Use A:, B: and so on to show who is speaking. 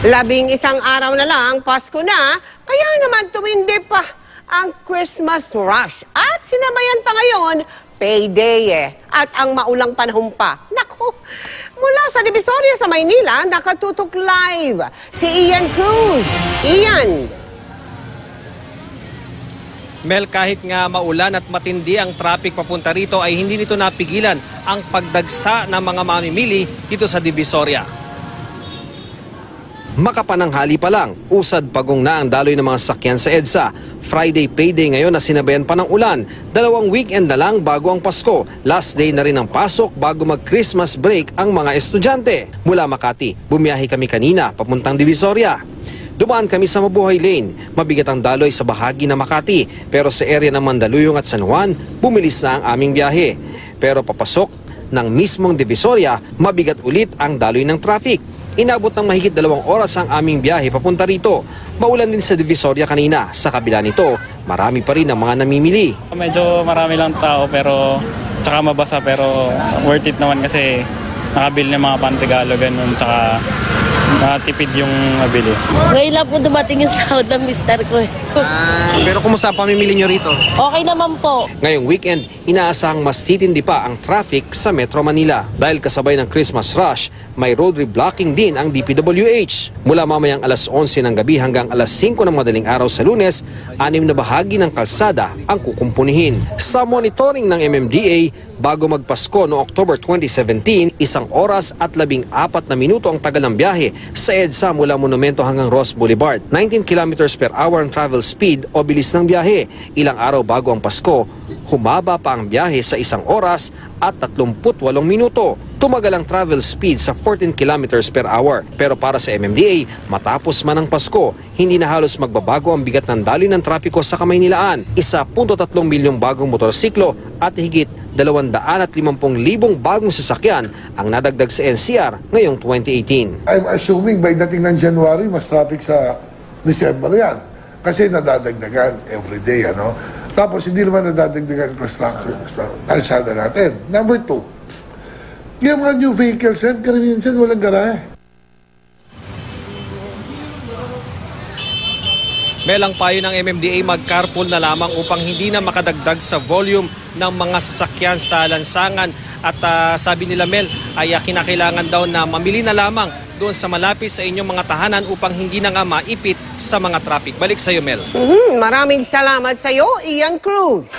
A: 11 araw na lang, Pasko na, kaya naman tumindi pa ang Christmas rush. At sinabayan pa ngayon, payday at ang maulang panahon pa. Naku, mula sa Divisoria sa Maynila, nakatutok live si Ian Cruz. Ian.
B: Mel, kahit nga maulan at matindi ang traffic papunta rito ay hindi nito napigilan ang pagdagsa ng mga mamimili dito sa Divisoria. Makapananghali pa lang, usad pagong na ang daloy ng mga sakyan sa EDSA. Friday payday ngayon na sinabayan pa ng ulan. 2 weekend na lang bago ang Pasko. Last day na rin ang pasok bago mag-Christmas break ang mga estudyante. Mula Makati, bumiyahe kami kanina papuntang Divisoria. Dumaan kami sa Mabuhay Lane. Mabigat ang daloy sa bahagi ng Makati. Pero sa area ng Mandaluyong at San Juan, bumilis na ang aming biyahe. Pero papasok ng mismong Divisoria, mabigat ulit ang daloy ng traffic. Inabot ng mahigit 2 oras ang aming biyahe papunta rito. Maulan din sa Divisoria kanina. Sa kabila nito, marami pa rin ang mga namimili.
C: Medyo marami lang tao pero tsaka mabasa pero worth it naman kasi nakabili ng mga pantigalo ganun tsaka nakatipid yung nabili.
D: Ngayon lang po dumating yung sahod ng mister ko.
B: Pero kumusta ang pamimili nyo rito?
D: Okay naman po.
B: Ngayong weekend, inaasahang mas titindi pa ang traffic sa Metro Manila. Dahil kasabay ng Christmas rush, may road reblocking din ang DPWH. Mula mamayang alas 11 ng gabi hanggang alas 5 ng madaling araw sa Lunes, 6 na bahagi ng kalsada ang kukumpunihin. Sa monitoring ng MMDA, bago magpasko noong October 2017, 1 oras at 14 na minuto ang tagal ng biyahe sa EDSA mula Monumento hanggang Ross Boulevard. 19 kilometers per hour ang travel speed o bilis ng biyahe. Ilang araw bago ang Pasko, humaba pa ang biyahe sa 1 oras at 38 minuto. Tumagal ang travel speed sa 14 kilometers per hour. Pero para sa MMDA, matapos man ang Pasko, hindi na halos magbabago ang bigat ng daloy ng trapiko sa Kamaynilaan. 1.3 milyong bagong motorsiklo at higit 250,000 bagong sasakyan ang nadagdag sa NCR ngayong 2018.
E: I'm assuming by dating ng January, mas traffic sa December yan. Kasi nadadagdagan everyday, ano? Tapos hindi naman nadadagdagan infrastructure, kalsada natin. Number 2, yung mga new vehicles yan, karamihan yan, walang garahe.
B: Melang payo ng MMDA mag-carpool na lamang upang hindi na makadagdag sa volume ng mga sasakyan sa lansangan. At sabi nila Mel ay kinakailangan daw na mamili na lamang doon sa malapit sa inyong mga tahanan upang hindi na nga maipit sa mga traffic. Balik sa iyo, Mel.
A: Maraming salamat sa iyo, Ian Cruz.